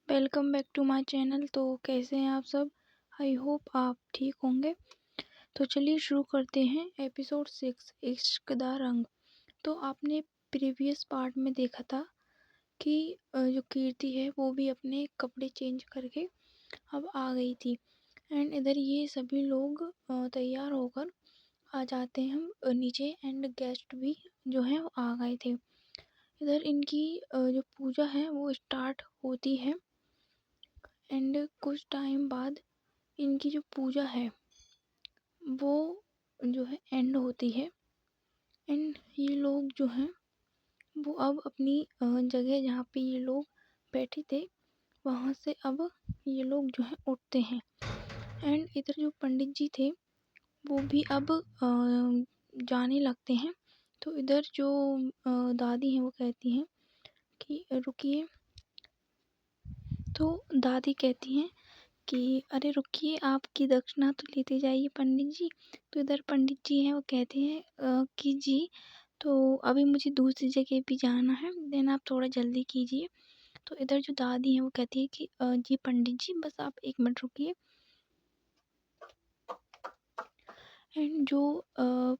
Welcome back to my channel. तो कैसे हैं आप सब? आई होप आप ठीक होंगे। तो चलिए शुरू करते हैं एपिसोड 6 इश्क दा रंग। तो आपने प्रीवियस पार्ट में देखा था कि जो कीर्ति है वो भी अपने कपड़े चेंज करके अब आ गई थी। एंड इधर ये सभी लोग तैयार होकर आ जाते हैं हम नीचे। एंड गेस्ट भी जो है वो आ गए थे। इधर इनकी जो पूजा है वो स्टार्ट होती है। एंड कुछ टाइम बाद इनकी जो पूजा है वो जो है एंड होती है। एंड ये लोग जो हैं वो अब अपनी जगह जहाँ पे ये लोग बैठे थे वहाँ से अब ये लोग जो है उठते हैं। एंड इधर जो पंडित जी थे वो भी अब जाने लगते हैं। तो इधर जो दादी हैं वो कहती हैं कि रुकिए। तो दादी कहती हैं कि अरे रुकिए, आपकी दक्षिणा तो लेते जाइए पंडित जी। तो इधर पंडित जी हैं वो कहते हैं कि जी तो अभी मुझे दूसरी जगह भी जाना है, देन आप थोड़ा जल्दी कीजिए। तो इधर जो दादी हैं वो कहती है कि जी पंडित जी बस आप 1 मिनट रुकिए। एंड जो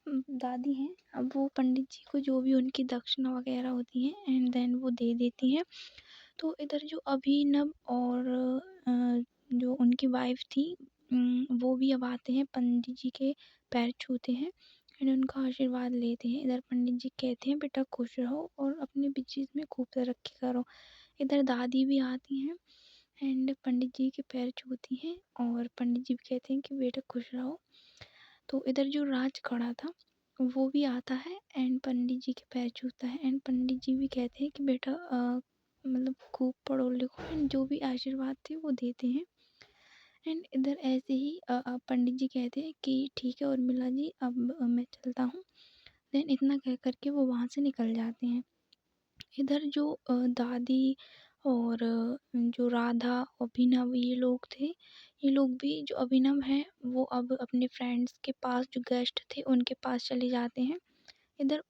दादी हैं अब वो पंडित जी को जो भी उनकी दक्षिणा वगैरह होती है एंड देन वो दे देती हैं। तो इधर जो अभिनव और जो उनकी वाइफ थी वो भी अब आते हैं, पंडित जी के पैर छूते हैं एंड उनका आशीर्वाद लेते हैं। इधर पंडित जी कहते हैं बेटा खुश रहो और अपने बिजनेस में खूब तरक्की करो। इधर दादी भी आती हैं एंड पंडित जी के पैर छूती हैं और पंडित जी भी कहते हैं कि बेटा खुश रहो। तो इधर जो राज खड़ा था वो भी आता है एंड पंडित जी के पैर छूता है एंड पंडित जी भी कहते हैं कि बेटा मतलब खूब पढ़ो लिखो एंड जो भी आशीर्वाद थे वो देते हैं। एंड इधर ऐसे ही पंडित जी कहते हैं कि ठीक है उर्मिला जी अब मैं चलता हूँ। देन इतना कह करके वो वहाँ से निकल जाते हैं। इधर जो दादी और जो राधा अभिनव ये लोग थे, ये लोग भी जो अभिनव हैं वो अब अपने फ्रेंड्स के पास जो गेस्ट थे उनके पास चले जाते हैं। इधर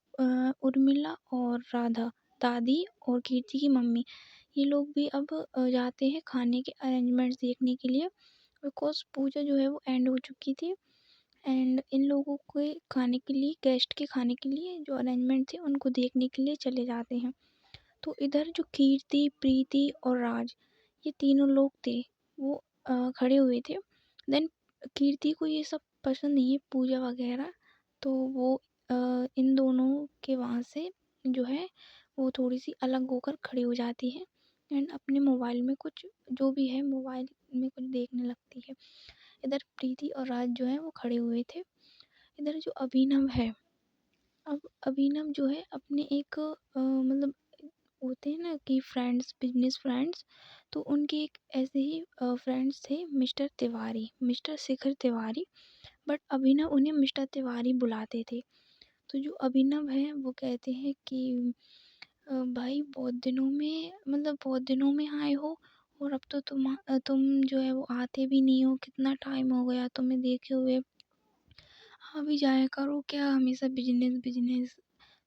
उर्मिला और राधा, दादी और कीर्ति की मम्मी, ये लोग भी अब जाते हैं खाने के अरेंजमेंट्स देखने के लिए, बिकॉज़ पूजा जो है वो एंड हो चुकी थी। एंड इन लोगों के खाने के लिए, गेस्ट के खाने के लिए जो अरेंजमेंट थे उनको देखने के लिए चले जाते हैं। तो इधर जो कीर्ति, प्रीति और राज ये तीनों लोग थे वो खड़े हुए थे। देन कीर्ति को ये सब पसंद नहीं है पूजा वगैरह, तो वो इन दोनों के वहाँ से जो है वो थोड़ी सी अलग होकर खड़ी हो जाती है एंड अपने मोबाइल में कुछ जो भी है मोबाइल में कुछ देखने लगती है। इधर प्रीति और राज जो है वो खड़े हुए थे। इधर जो अभिनव है, अब अभिनव जो है अपने एक मतलब होते हैं ना कि फ्रेंड्स, बिजनेस फ्रेंड्स, तो उनके एक ऐसे ही फ्रेंड्स थे mister Tiwari, mister Shikhar Tiwari, but Abhinav उन्हें मिस्टर तिवारी बुलाते थे। तो जो अभिनव है वो कहते हैं कि भाई बहुत दिनों में, मतलब बहुत दिनों में आए हो और अब तो तुम जो है वो आते भी नहीं हो, कितना टाइम हो गया तुम्हें देखे हुए, आ भी जाया करो, क्या हमेशा बिजनेस बिजनेस।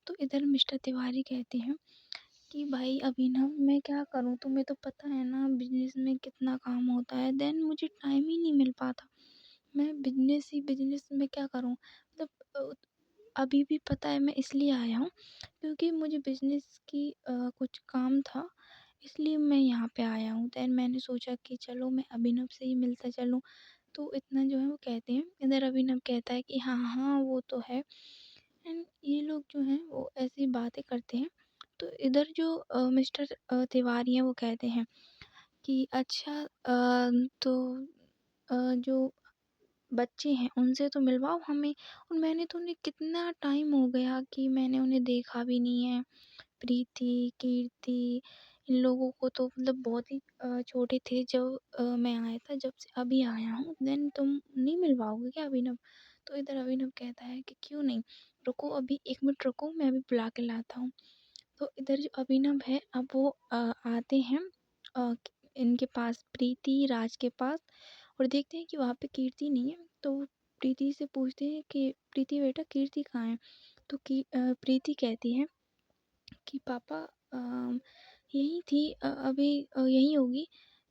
तो इधर मिस्टर तिवारी कहते हैं कि भाई अभिनव मैं क्या करूँ, तुम्हें तो पता है ना बिजनेस में कितना काम होता है, देन मुझे टाइम ही नहीं मिल पाता, मैं बिजनेस ही बिजनेस में क्या करूँ। मतलब अभी भी पता है मैं इसलिए आया हूँ क्योंकि मुझे बिजनेस की कुछ काम था, इसलिए मैं यहाँ पे आया हूँ। देन मैंने सोचा कि चलो मैं अभिनव से ही मिलता चलूँ। तो इतना जो है वो कहते हैं। इधर अभिनव कहता है कि हाँ हाँ वो तो है। एंड ये लोग जो हैं वो ऐसी बातें करते हैं। तो इधर जो मिस्टर तिवारी हैं वो कहते हैं कि अच्छा तो जो बच्चे हैं उनसे तो मिलवाओ हमें, और मैंने तो उन्हें कितना टाइम हो गया कि मैंने उन्हें देखा भी नहीं है। प्रीति, कीर्ति, इन लोगों को तो मतलब बहुत ही छोटे थे जब मैं आया था, जब से अभी आया हूँ, देन तुम नहीं मिलवाओगे क्या अभिनव? तो इधर अभिनव कहता है कि क्यों नहीं, रुको अभी 1 मिनट रुको, मैं अभी बुला के लाता हूँ। तो इधर जो अभिनव है अब वो आते हैं अ, इनके पास, प्रीति, राज के पास, और देखते हैं कि वहाँ पे कीर्ति नहीं है। तो वो प्रीति से पूछते हैं कि प्रीति बेटा कीर्ति कहाँ है? तो प्रीति कहती है कि पापा यहीं थी अभी यहीं होगी।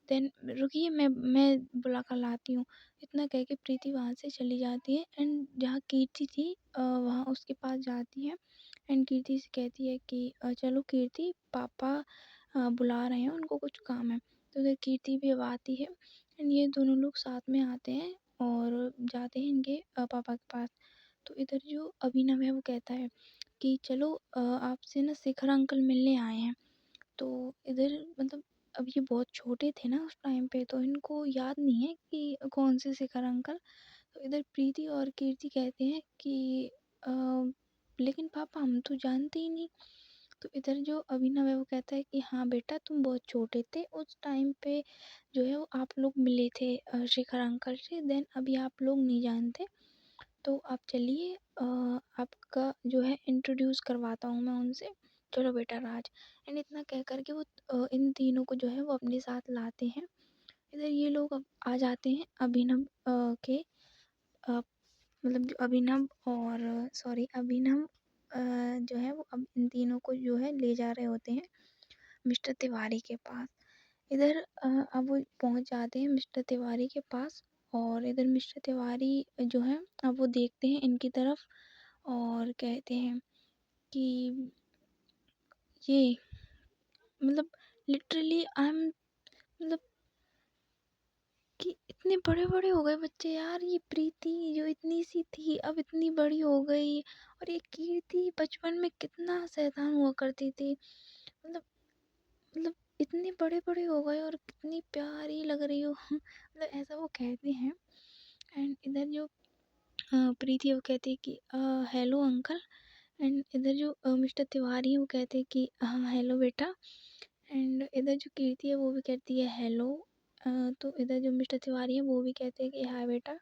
देन रुकिए मैं बुला कर लाती हूँ। इतना कह के प्रीति वहाँ से चली जाती है एंड जहाँ कीर्ति थी वहाँ उसके पास जाती है एंड कीर्ति से कहती है कि चलो कीर्ति पापा बुला रहे हैं, उनको कुछ काम है। तो उधर कीर्ति भी अब आती है एंड ये दोनों लोग साथ में आते हैं और जाते हैं इनके पापा के पास। तो इधर जो अभिनव है वो कहता है कि चलो आपसे ना शेखर अंकल मिलने आए हैं। तो इधर मतलब अब ये बहुत छोटे थे ना उस टाइम पे, तो इनको याद नहीं है कि कौन से शेखर अंकल। तो इधर प्रीति और कीर्ति कहते हैं कि अ, लेकिन पापा हम तो जानते ही नहीं। तो इधर जो अभिनव है वो कहता है कि हाँ बेटा तुम बहुत छोटे थे उस टाइम पे, जो है वो आप लोग मिले थे शेखर अंकल से, देन अभी आप लोग नहीं जानते। तो आप चलिए आपका जो है इंट्रोड्यूस करवाता हूँ मैं उनसे, चलो बेटा राज। एंड इतना कह कर के वो इन तीनों को जो है वो अपने साथ लाते हैं। इधर ये लोग अब आ जाते हैं अभिनव के अ, मतलब जो अभिनव और सॉरी अभिनव जो है वो अब इन तीनों को जो है ले जा रहे होते हैं मिस्टर तिवारी के पास। इधर अब वो पहुंच जाते हैं मिस्टर तिवारी के पास और इधर मिस्टर तिवारी जो है अब वो देखते हैं इनकी तरफ और कहते हैं कि ये मतलब लिटरली आई एम मतलब कि इतने बड़े बड़े हो गए बच्चे यार। ये प्रीति जो इतनी सी थी अब इतनी बड़ी हो गई, और ये कीर्ति बचपन में कितना शैतान हुआ करती थी। मतलब मतलब इतने बड़े बड़े हो गए और कितनी प्यारी लग रही हो मतलब ऐसा वो कहते हैं। एंड इधर जो प्रीति है वो कहती है कि हेलो अंकल। एंड इधर जो मिस्टर तिवारी है वो कहते हैं कि हाँ हेलो बेटा। एंड इधर जो कीर्ति है वो भी कहती है हेलो। तो इधर जो मिस्टर तिवारी है वो भी कहते हैं कि हाय बेटा।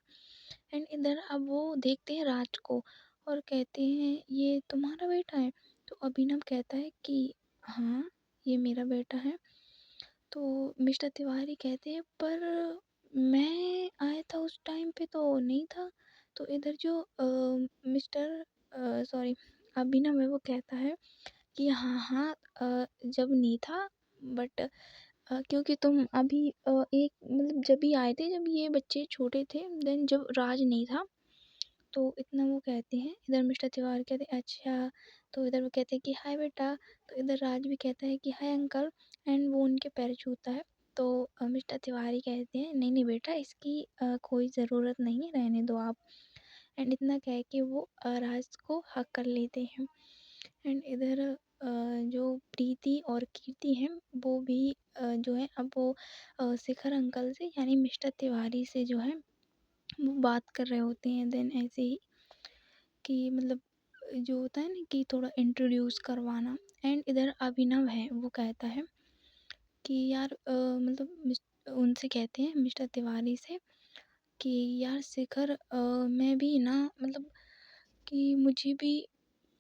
एंड इधर अब वो देखते हैं राज को और कहते हैं ये तुम्हारा बेटा है। तो अभिनव कहता है कि हाँ ये मेरा बेटा है। तो मिस्टर तिवारी कहते हैं पर मैं आया था उस टाइम पे तो नहीं था। तो इधर जो मिस्टर सॉरी अभिनव है वो कहता है कि हाँ हाँ जब नहीं था बट क्योंकि तुम अभी एक मतलब जब भी आए थे जब ये बच्चे छोटे थे, देन जब राज नहीं था। तो इतना वो कहते हैं। इधर मिस्टर तिवारी कहते हैं अच्छा। तो इधर वो कहते हैं कि हाय बेटा। तो इधर राज भी कहता है कि हाय अंकल एंड वो उनके पैर छूता है। तो मिस्टर तिवारी कहते हैं नहीं नहीं बेटा इसकी कोई ज़रूरत नहीं है, रहने दो आप। एंड इतना कह के वो राज को हक कर लेते हैं। एंड इधर जो प्रीति और कीर्ति हैं वो भी जो है अब वो शिखर अंकल से यानी मिस्टर तिवारी से जो है वो बात कर रहे होते हैं। देन ऐसे ही कि मतलब जो होता है ना कि थोड़ा इंट्रोड्यूस करवाना। एंड इधर अभिनव है वो कहता है कि यार मतलब उनसे कहते हैं मिस्टर तिवारी से कि यार शिखर मैं भी ना मतलब कि मुझे भी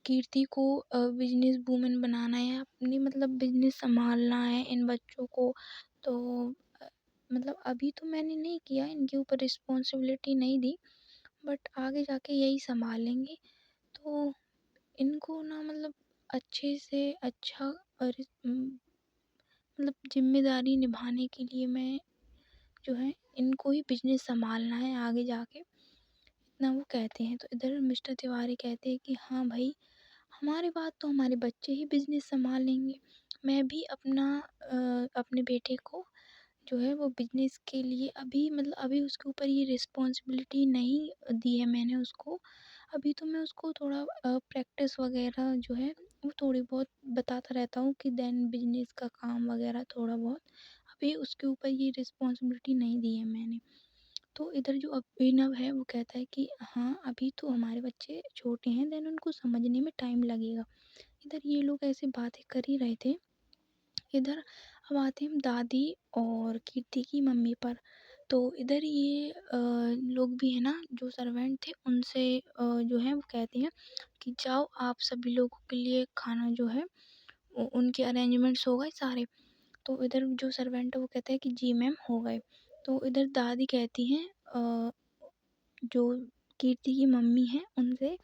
कीर्ति को बिजनेस वूमेन बनाना है, अपनी मतलब बिजनेस संभालना है इन बच्चों को। तो अ, मतलब अभी तो मैंने नहीं किया, इनके ऊपर रिस्पॉन्सिबिलिटी नहीं दी, बट आगे जाके यही संभालेंगे। तो इनको ना मतलब अच्छे से अच्छा मतलब ज़िम्मेदारी निभाने के लिए मैं जो है इनको ही बिज़नेस सँभालना है आगे जाके, इतना वो कहते हैं। तो इधर मिस्टर तिवारी कहते हैं कि हाँ भाई, हमारे बाद तो हमारे बच्चे ही बिज़नेस सँभाल लेंगे। मैं भी अपने बेटे को जो है वो बिज़नेस के लिए अभी मतलब अभी उसके ऊपर ये रिस्पॉन्सिबिलिटी नहीं दी है मैंने उसको। अभी तो मैं उसको थोड़ा प्रैक्टिस वगैरह जो है वो थोड़ी बहुत बताता रहता हूँ कि देन बिज़नेस का काम वगैरह थोड़ा बहुत। अभी उसके ऊपर ये रिस्पॉन्सिबिलिटी नहीं दी है मैंने। तो इधर जो अभिनव है वो कहता है कि हाँ, अभी तो हमारे बच्चे छोटे हैं, देन उनको समझने में टाइम लगेगा। इधर ये लोग ऐसे बातें कर ही रहे थे। इधर अब आते हैं हम दादी और कीर्ति की मम्मी पर। तो इधर ये लोग भी है ना जो सर्वेंट थे उनसे जो है वो कहते हैं कि जाओ आप सभी लोगों के लिए खाना जो है उनके अरेंजमेंट्स हो गए सारे। तो इधर जो सर्वेंट है वो कहते हैं कि जी मैम हो गए। तो इधर दादी कहती हैं जो कीर्ति की मम्मी हैं उनसे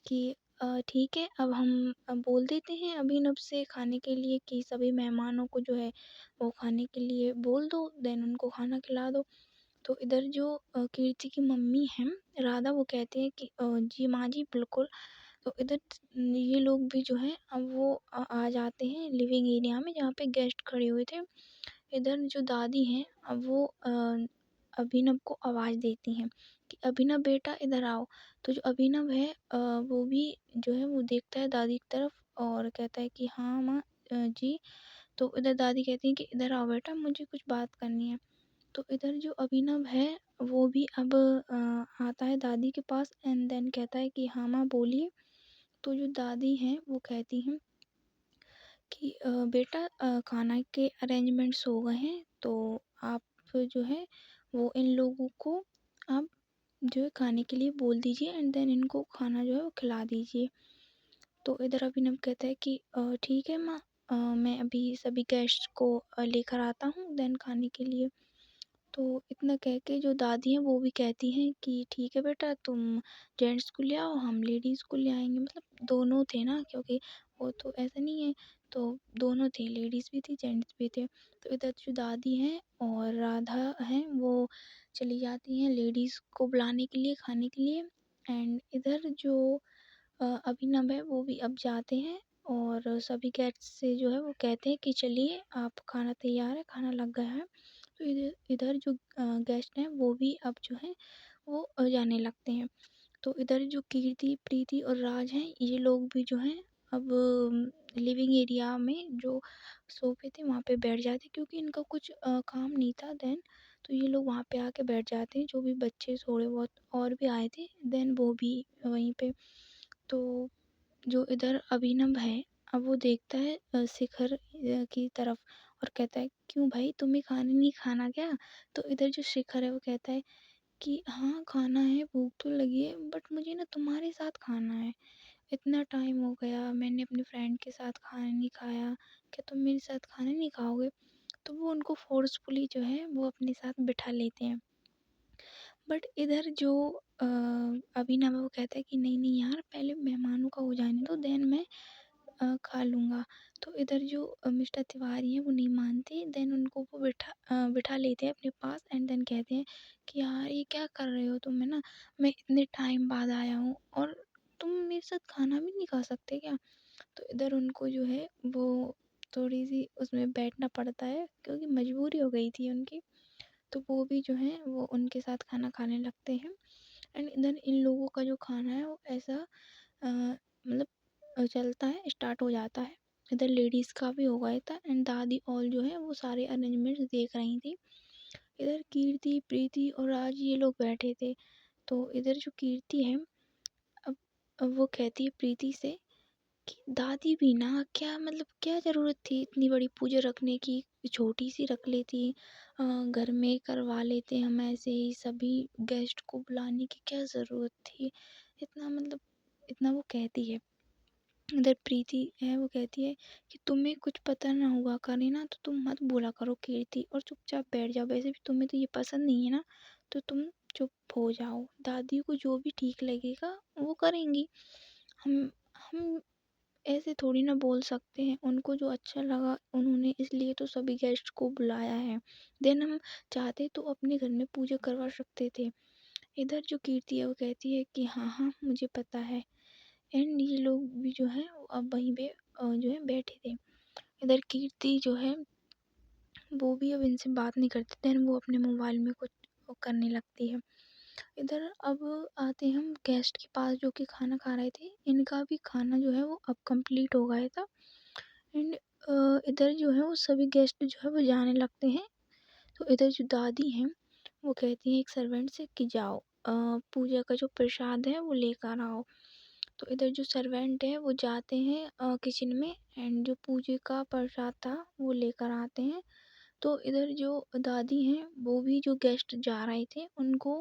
कि ठीक है, अब हम बोल देते हैं अभिनव से खाने के लिए कि सभी मेहमानों को जो है वो खाने के लिए बोल दो, देन उनको खाना खिला दो। तो इधर जो कीर्ति की मम्मी हैं राधा, वो कहती हैं कि जी माँ जी बिल्कुल। तो इधर ये लोग भी जो हैं अब वो आ जाते हैं लिविंग एरिया में जहाँ पे गेस्ट खड़े हुए थे। इधर जो दादी हैं अब वो अभिनव को आवाज़ देती हैं कि अभिनव बेटा इधर आओ। तो जो अभिनव है वो भी जो है वो देखता है दादी की तरफ और कहता है कि हाँ माँ जी। तो इधर दादी कहती हैं कि इधर आओ बेटा, मुझे कुछ बात करनी है। तो इधर जो अभिनव है वो भी अब आता है दादी के पास एंड देन कहता है कि हाँ माँ बोलिए। तो जो दादी हैं वो कहती हैं कि बेटा खाना के अरेंजमेंट्स हो गए हैं, तो आप जो है वो इन लोगों को आप जो है खाने के लिए बोल दीजिए एंड देन इनको खाना जो है वो खिला दीजिए। तो इधर अभिनव कहता है कि ठीक है माँ, मैं अभी सभी गेस्ट को लेकर आता हूँ देन खाने के लिए। तो इतना कह के जो दादी हैं वो भी कहती हैं कि ठीक है बेटा, तुम जेंट्स को ले आओ, हम लेडीज़ को ले आएंगे। मतलब दोनों थे ना, क्योंकि वो तो ऐसा नहीं है, तो दोनों थे, लेडीज़ भी थी जेंट्स भी थे। तो इधर जो दादी हैं और राधा हैं वो चली जाती हैं लेडीज़ को बुलाने के लिए खाने के लिए। एंड इधर जो अभिनव है वो भी अब जाते हैं और सभी गेस्ट से जो है वो कहते हैं कि चलिए आप, खाना तैयार है, खाना लग गया है। तो इधर इधर जो गेस्ट हैं वो भी अब जो है वो जाने लगते हैं। तो इधर जो कीर्ति, प्रीति और राज हैं ये लोग भी जो हैं अब लिविंग एरिया में जो सोफे थे वहाँ पे बैठ जाते हैं, क्योंकि इनका कुछ काम नहीं था देन। तो ये लोग वहाँ पे आके बैठ जाते हैं, जो भी बच्चे थोड़े बहुत और भी आए थे देन वो भी वहीं पे। तो जो इधर अभिनव है अब वो देखता है शिखर की तरफ और कहता है क्यों भाई, तुम्हें खाना नहीं खाना क्या? तो इधर जो शिखर है वो कहता है कि हाँ खाना है, भूख तो लगी है, बट मुझे ना तुम्हारे साथ खाना है। इतना टाइम हो गया, मैंने अपने फ्रेंड के साथ खाना नहीं खाया, क्या तुम मेरे साथ खाना नहीं खाओगे? तो वो उनको फोर्सफुली जो है वो अपने साथ बिठा लेते हैं। बट इधर जो अभिनव है वो कहता है कि नहीं नहीं यार, पहले मेहमानों का हो जाने दो देन मैं खा लूँगा। तो इधर जो मिस्टर तिवारी हैं वो नहीं मानते, देन उनको वो बिठा लेते हैं अपने पास एंड देन कहते हैं कि यार ये क्या कर रहे हो तुम, है ना? मैं इतने टाइम बाद आया हूँ और तुम मेरे साथ खाना भी नहीं खा सकते क्या? तो इधर उनको जो है वो थोड़ी-सी उसमें बैठना पड़ता है, क्योंकि मजबूरी हो गई थी उनकी। तो वो भी जो है वो उनके साथ खाना खाने लगते हैं एंड इधर इन लोगों का जो खाना है वो ऐसा मतलब चलता है, स्टार्ट हो जाता है। इधर लेडीज़ का भी हो गया था एंड दादी और जो है वो सारे अरेंजमेंट्स देख रही थी। इधर कीर्ति, प्रीति और राज ये लोग बैठे थे। तो इधर जो कीर्ति है अब वो कहती है प्रीति से कि दादी भी ना, क्या मतलब क्या ज़रूरत थी इतनी बड़ी पूजा रखने की, छोटी सी रख लेती। घर में करवा लेते हम, ऐसे ही सभी गेस्ट को बुलाने की क्या ज़रूरत थी इतना, मतलब इतना वो कहती है। इधर प्रीति है वो कहती है कि तुम्हें कुछ पता ना हुआ करे ना तो तुम मत बोला करो कीर्ति, और चुपचाप बैठ जाओ, वैसे भी तुम्हें तो ये पसंद नहीं है ना, तो तुम चुप हो जाओ, दादी को जो भी ठीक लगेगा वो करेंगी। हम ऐसे थोड़ी ना बोल सकते हैं, उनको जो अच्छा लगा उन्होंने इसलिए तो सभी गेस्ट को बुलाया है। देन हम चाहते तो अपने घर में पूजा करवा सकते थे। इधर जो कीर्ति है वो कहती है कि हाँ हाँ मुझे पता है। एंड ये लोग भी जो है वो अब वहीं पे जो है बैठे थे। इधर कीर्ति जो है वो भी अब इनसे बात नहीं करती, देन वो अपने मोबाइल में कुछ वो करने लगती है। इधर अब आते हैं हम गेस्ट के पास जो कि खाना खा रहे थे, इनका भी खाना जो है वो अब कंप्लीट हो गया था एंड इधर जो है वो सभी गेस्ट जो है वो जाने लगते हैं। तो इधर जो दादी हैं वो कहती हैं एक सर्वेंट से कि जाओ पूजा का जो प्रसाद है वो लेकर आओ। तो इधर जो सर्वेंट है वो जाते हैं किचन में एंड जो पूजे का प्रसाद था वो लेकर आते हैं। तो इधर जो दादी हैं वो भी जो गेस्ट जा रहे थे उनको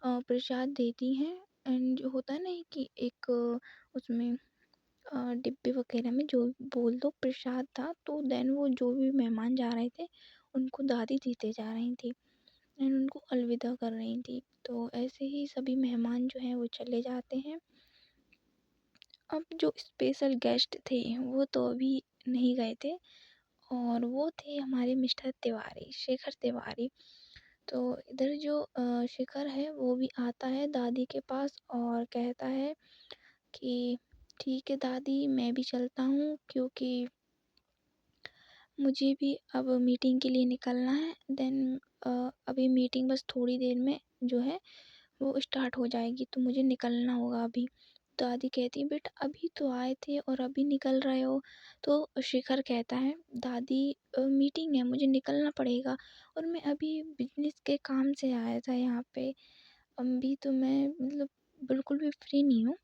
प्रसाद देती हैं एंड जो होता है ना कि एक उसमें डिब्बे वगैरह में जो बोल दो प्रसाद था, तो देन वो जो भी मेहमान जा रहे थे उनको दादी देते जा रही थी एंड उनको अलविदा कर रही थी। तो ऐसे ही सभी मेहमान जो हैं वो चले जाते हैं। अब जो स्पेशल गेस्ट थे वो तो अभी नहीं गए थे, और वो थे हमारे मिस्टर तिवारी, शेखर तिवारी। तो इधर जो शिखर है वो भी आता है दादी के पास और कहता है कि ठीक है दादी, मैं भी चलता हूँ, क्योंकि मुझे भी अब मीटिंग के लिए निकलना है। देन अभी मीटिंग बस थोड़ी देर में जो है वो स्टार्ट हो जाएगी, तो मुझे निकलना होगा अभी। दादी कहती है बेटा अभी तो आए थे और अभी निकल रहे हो। तो शिखर कहता है दादी मीटिंग है, मुझे निकलना पड़ेगा, और मैं अभी बिजनेस के काम से आया था यहाँ पे। अभी तो मैं मतलब बिल्कुल भी फ्री नहीं हूँ,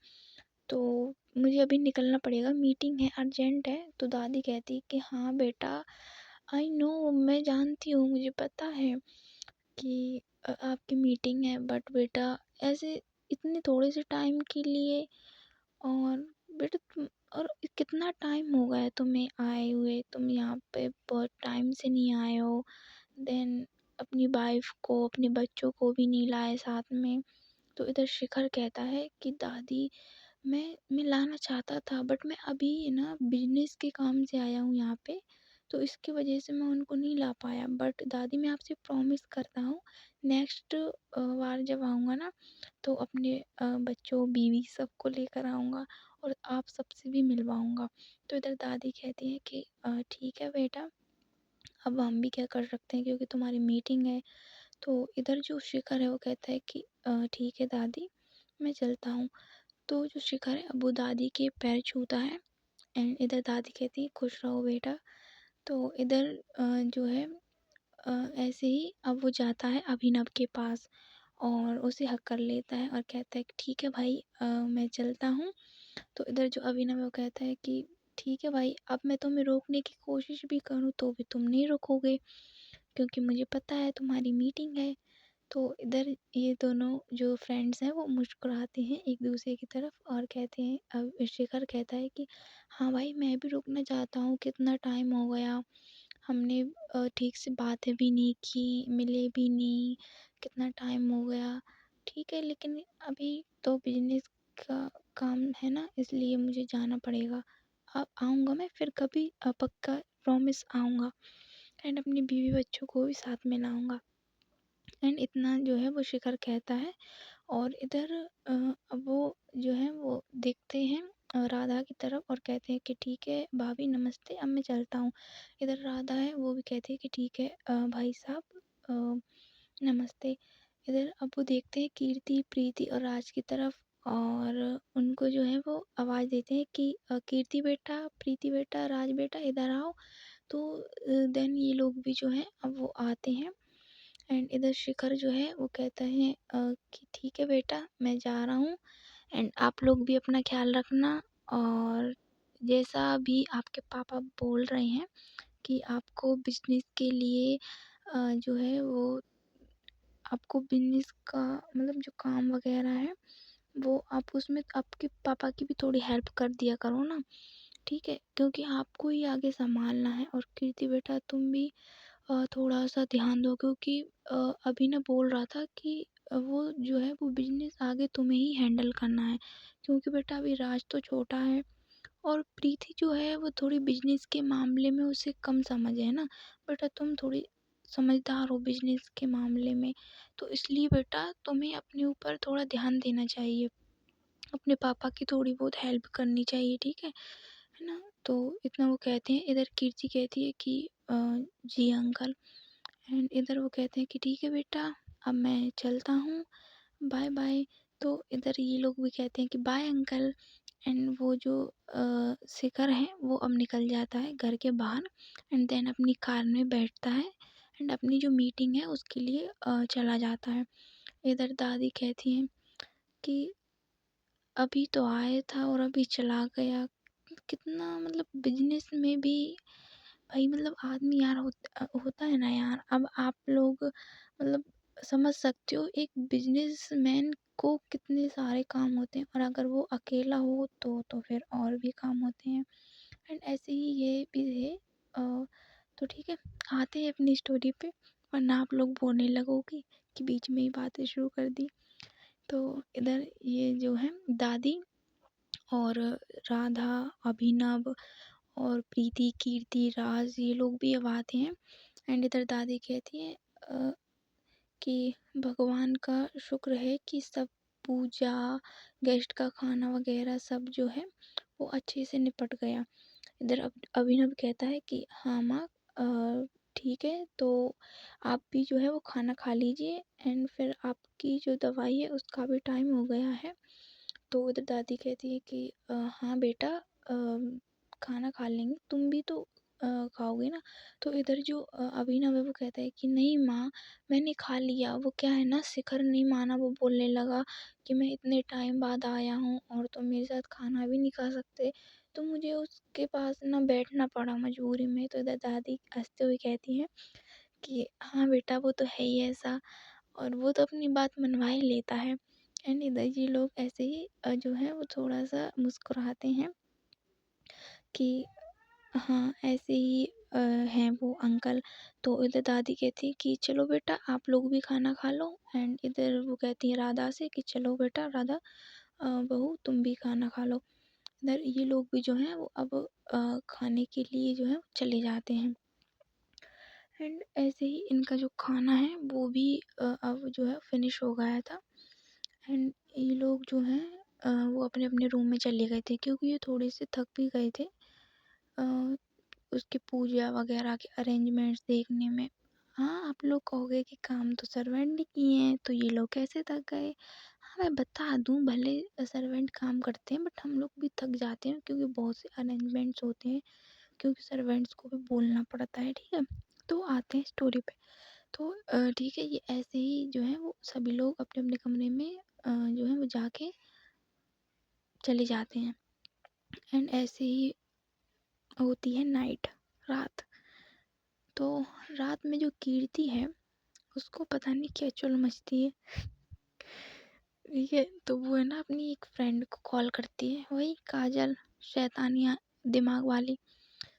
तो मुझे अभी निकलना पड़ेगा, मीटिंग है, अर्जेंट है। तो दादी कहती कि हाँ बेटा, आई नो, मैं जानती हूँ, मुझे पता है कि आपकी मीटिंग है, बट बेटा ऐसे इतने थोड़े से टाइम के लिए, और बेटा तुम, और कितना टाइम हो गया है तुम्हें आए हुए, तुम यहाँ पे बहुत टाइम से नहीं आए हो। देन अपनी वाइफ को, अपने बच्चों को भी नहीं लाए साथ में। तो इधर शिखर कहता है कि दादी मैं लाना चाहता था, बट मैं अभी ना बिजनेस के काम से आया हूँ यहाँ पे, तो इसकी वजह से मैं उनको नहीं ला पाया। बट दादी मैं आपसे प्रॉमिस करता हूँ, नेक्स्ट बार जब आऊँगा ना, तो अपने बच्चों, बीवी सबको लेकर आऊँगा और आप सबसे भी मिलवाऊँगा। तो इधर दादी कहती है कि ठीक है बेटा, अब हम भी क्या कर सकते हैं, क्योंकि तुम्हारी मीटिंग है। तो इधर जो शिखर है वो कहता है कि ठीक है दादी, मैं चलता हूँ। तो जो शिखर है अब वो दादी के पैर छूता है, एंड इधर दादी कहती है खुश रहो बेटा। तो इधर जो है ऐसे ही अब वो जाता है अभिनव के पास और उसे हक कर लेता है और कहता है कि ठीक है भाई, मैं चलता हूँ। तो इधर जो अभिनव है वो कहता है कि ठीक है भाई, अब मैं तुम्हें रोकने की कोशिश भी करूँ तो भी तुम नहीं रोकोगे, क्योंकि मुझे पता है तुम्हारी मीटिंग है। तो इधर ये दोनों जो फ्रेंड्स हैं वो मुस्कुराते हैं एक दूसरे की तरफ और कहते हैं, अब शिखर कहता है कि हाँ भाई, मैं भी रुकना चाहता हूँ, कितना टाइम हो गया, हमने ठीक से बातें भी नहीं की, मिले भी नहीं, कितना टाइम हो गया। ठीक है, लेकिन अभी तो बिजनेस का काम है ना, इसलिए मुझे जाना पड़ेगा। अब आऊँगा मैं फिर कभी, पक्का प्रॉमिस आऊँगा, एंड अपनी बीवी बच्चों को भी साथ में लाऊँगा। एंड इतना जो है वो शिखर कहता है। और इधर अब वो जो है वो देखते हैं राधा की तरफ और कहते हैं कि ठीक है भाभी नमस्ते, अब मैं चलता हूँ। इधर राधा है वो भी कहती है कि ठीक है भाई साहब, नमस्ते। इधर अब वो देखते हैं कीर्ति, प्रीति और राज की तरफ, और उनको जो है वो आवाज़ देते हैं कि कीर्ति बेटा, प्रीति बेटा, राज बेटा, इधर आओ। तो देन ये लोग भी जो हैं अब वो आते हैं। एंड इधर शिखर जो है वो कहता है कि ठीक है बेटा, मैं जा रहा हूँ, एंड आप लोग भी अपना ख्याल रखना। और जैसा भी आपके पापा बोल रहे हैं कि आपको बिजनेस के लिए जो है वो, आपको बिजनेस का मतलब जो काम वगैरह है वो आप उसमें आपके पापा की भी थोड़ी हेल्प कर दिया करो ना, ठीक है, क्योंकि आपको ही आगे संभालना है। और कीर्ति बेटा तुम भी थोड़ा सा ध्यान दो, क्योंकि अभी ना बोल रहा था कि वो जो है वो बिजनेस आगे तुम्हें ही हैंडल करना है, क्योंकि बेटा अभी राज तो छोटा है और प्रीति जो है वो थोड़ी बिजनेस के मामले में उसे कम समझ है ना। बेटा तुम थोड़ी समझदार हो बिजनेस के मामले में, तो इसलिए बेटा तुम्हें अपने ऊपर थोड़ा ध्यान देना चाहिए, अपने पापा की थोड़ी बहुत हेल्प करनी चाहिए, ठीक है ना। तो इतना वो कहते हैं। इधर कीर्ति कहती है कि जी अंकल। एंड इधर वो कहते हैं कि ठीक है बेटा, अब मैं चलता हूँ, बाय बाय। तो इधर ये लोग भी कहते हैं कि बाय अंकल। एंड वो जो शिखर है वो अब निकल जाता है घर के बाहर, एंड देन अपनी कार में बैठता है, एंड अपनी जो मीटिंग है उसके लिए चला जाता है। इधर दादी कहती हैं कि अभी तो आया था और अभी चला गया, कितना मतलब बिजनेस में भी भाई, मतलब आदमी यार होता है ना यार। अब आप लोग मतलब समझ सकते हो एक बिजनेसमैन को कितने सारे काम होते हैं, और अगर वो अकेला हो तो फिर और भी काम होते हैं। एंड ऐसे ही ये भी है। तो ठीक है, आते हैं अपनी स्टोरी पे, वरना आप लोग बोलने लगोगे कि बीच में ही बातें शुरू कर दी। तो इधर ये जो है दादी और राधा, अभिनव और प्रीति, कीर्ति, राज ये लोग भी अब आते हैं। एंड इधर दादी कहती है कि भगवान का शुक्र है कि सब पूजा, गेस्ट का खाना वगैरह सब जो है वो अच्छे से निपट गया। इधर अभिनव कहता है कि हाँ माँ, ठीक है, तो आप भी जो है वो खाना खा लीजिए एंड फिर आपकी जो दवाई है उसका भी टाइम हो गया है। तो इधर दादी कहती है कि हाँ बेटा, खाना खा लेंगे, तुम भी तो खाओगे ना। तो इधर जो अभिनव है वो कहता है कि नहीं माँ, मैंने खा लिया। वो क्या है ना, शिखर नहीं माना, वो बोलने लगा कि मैं इतने टाइम बाद आया हूँ और तुम मेरे साथ खाना भी नहीं खा सकते। तो मुझे उसके पास ना बैठना पड़ा मजबूरी में। तो इधर दादी हंसते हुए कहती है कि हाँ बेटा, वो तो है ही ऐसा, और वो तो अपनी बात मनवा ही लेता है। एंड इधर ये लोग ऐसे ही जो है वो थोड़ा सा मुस्कुराते हैं कि हाँ, ऐसे ही हैं वो अंकल। तो इधर दादी कहती है कि चलो बेटा, आप लोग भी खाना खा लो। एंड इधर वो कहती है राधा से कि चलो बेटा राधा, बहू तुम भी खाना खा लो। इधर ये लोग भी जो हैं वो अब खाने के लिए जो है चले जाते हैं। एंड ऐसे ही इनका जो खाना है वो भी अब जो है फिनिश हो गया था। एंड ये लोग जो हैं वो अपने अपने रूम में चले गए थे, क्योंकि ये थोड़े से थक भी गए थे उसकी पूजा वगैरह के अरेंजमेंट्स देखने में। हाँ, आप लोग कहोगे कि काम तो सर्वेंट ने किए हैं, तो ये लोग कैसे थक गए? हाँ, मैं बता दूँ, भले सर्वेंट काम करते हैं बट हम लोग भी थक जाते हैं, क्योंकि बहुत से अरेंजमेंट्स होते हैं, क्योंकि सर्वेंट्स को भी बोलना पड़ता है, ठीक है? तो आते हैं स्टोरी पे। तो ठीक है, ये ऐसे ही जो है वो सभी लोग अपने-अपने कमरे में जो है वो जाके चले जाते हैं। एंड ऐसे ही होती है नाइट, रात। तो रात में जो कीर्ति है उसको पता नहीं क्या चुल मचती है, ठीक है? तो वो है ना अपनी एक फ्रेंड को कॉल करती है, वही काजल, शैतानिया दिमाग वाली।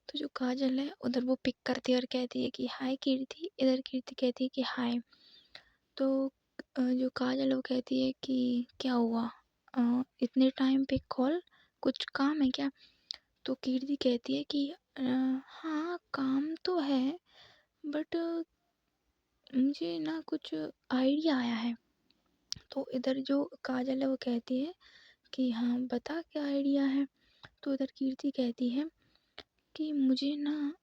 तो जो काजल है उधर वो पिक करती है और कहती है कि हाय कीर्ति। इधर कीर्ति कहती है कि हाय। तो जो काजल है वो कहती है कि क्या हुआ, इतने टाइम पे कॉल, कुछ काम है क्या? तो कीर्ति कहती है कि हाँ काम तो है, बट मुझे ना कुछ आइडिया आया है। तो इधर जो काजल है वो कहती है कि हाँ बता क्या आइडिया है। तो इधर कीर्ति कहती है कि मुझे ना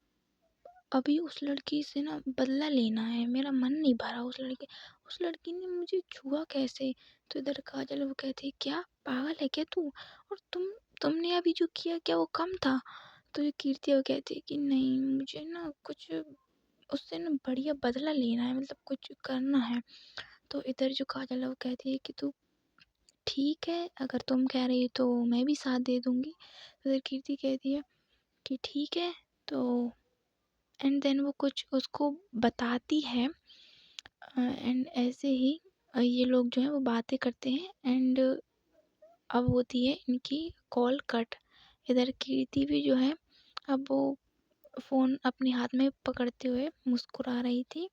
अभी उस लड़की से ना बदला लेना है, मेरा मन नहीं भरा उस लड़की ने मुझे छुआ कैसे? तो इधर काजल वो कहती है क्या पागल है क्या तू? और तुमने अभी जो किया क्या वो कम था? तो ये कीर्ति वो कहती है कि नहीं, मुझे ना कुछ उससे ना बढ़िया बदला लेना है, मतलब कुछ करना है। तो इधर जो काजल है वो कहती है कि तू ठीक है, अगर तुम कह रही हो तो मैं भी साथ दे दूँगी। तो इधर कीर्ति कहती है कि ठीक है। तो एंड देन वो कुछ उसको बताती है। एंड ऐसे ही ये लोग जो हैं वो बातें करते हैं। एंड अब होती है इनकी कॉल कट। इधर कीर्ति भी जो है अब वो फ़ोन अपने हाथ में पकड़ते हुए मुस्कुरा रही थी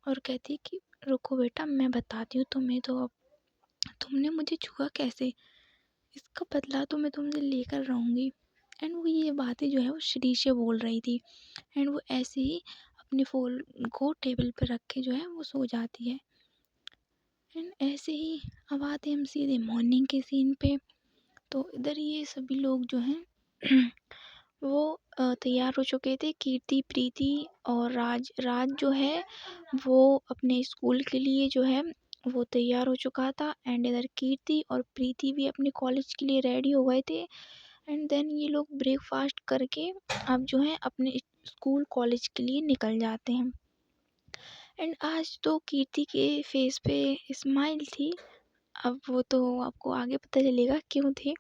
और कहती कि रुको बेटा, मैं बताती हूँ तुम्हें। तो अब तुमने मुझे छुआ कैसे, इसका बदला तो मैं तुमसे लेकर रहूँगी। एंड वो ये बातें जो है वो श्री से बोल रही थी। एंड वो ऐसे ही अपने फ़ोन को टेबल पे रख के जो है वो सो जाती है। एंड ऐसे ही अब आते हैं हम सीधे मॉर्निंग के सीन पे। तो इधर ये सभी लोग जो हैं वो तैयार हो चुके थे। कीर्ति, प्रीति और राज। राज जो है वो अपने स्कूल के लिए जो है वो तैयार हो चुका था। एंड इधर कीर्ति और प्रीति भी अपने कॉलेज के लिए रेडी हो गए थे। एंड देन ये लोग ब्रेकफास्ट करके अब जो है अपने स्कूल कॉलेज के लिए निकल जाते हैं। एंड आज तो कीर्ति के फेस पे स्माइल थी। अब वो तो आपको आगे पता चलेगा क्यों थी,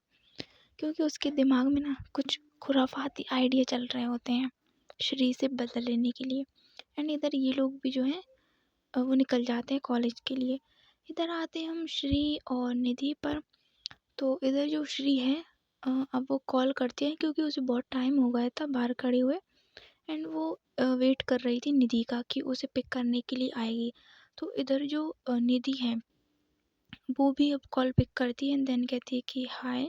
क्योंकि उसके दिमाग में ना कुछ खुराफाती आइडिया चल रहे होते हैं श्री से बदला लेने के लिए। एंड इधर ये लोग भी जो हैं वो निकल जाते हैं कॉलेज के लिए। इधर आते हैं हम श्री और निधि पर। तो इधर जो श्री है अब वो कॉल करती है, क्योंकि उसे बहुत टाइम हो गया था बाहर खड़े हुए। एंड वो वेट कर रही थी निधि का कि उसे पिक करने के लिए आएगी। तो इधर जो निधि है वो भी अब कॉल पिक करती है एंड देन कहती है कि हाय,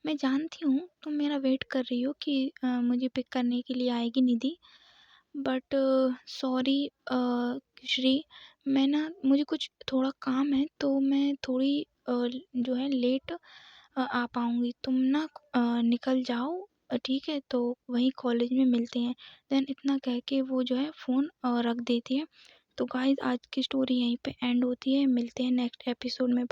मैं जानती हूँ तुम मेरा वेट कर रही हो कि मुझे पिक करने के लिए आएगी निधि, बट सॉरी श्री, मैं ना मुझे कुछ थोड़ा काम है तो मैं थोड़ी जो है लेट आ पाऊँगी। तुम ना निकल जाओ, ठीक है? तो वहीं कॉलेज में मिलते हैं। देन इतना कह के वो जो है फ़ोन रख देती है। तो गाइज़ आज की स्टोरी यहीं पे एंड होती है। मिलते हैं नेक्स्ट एपिसोड में।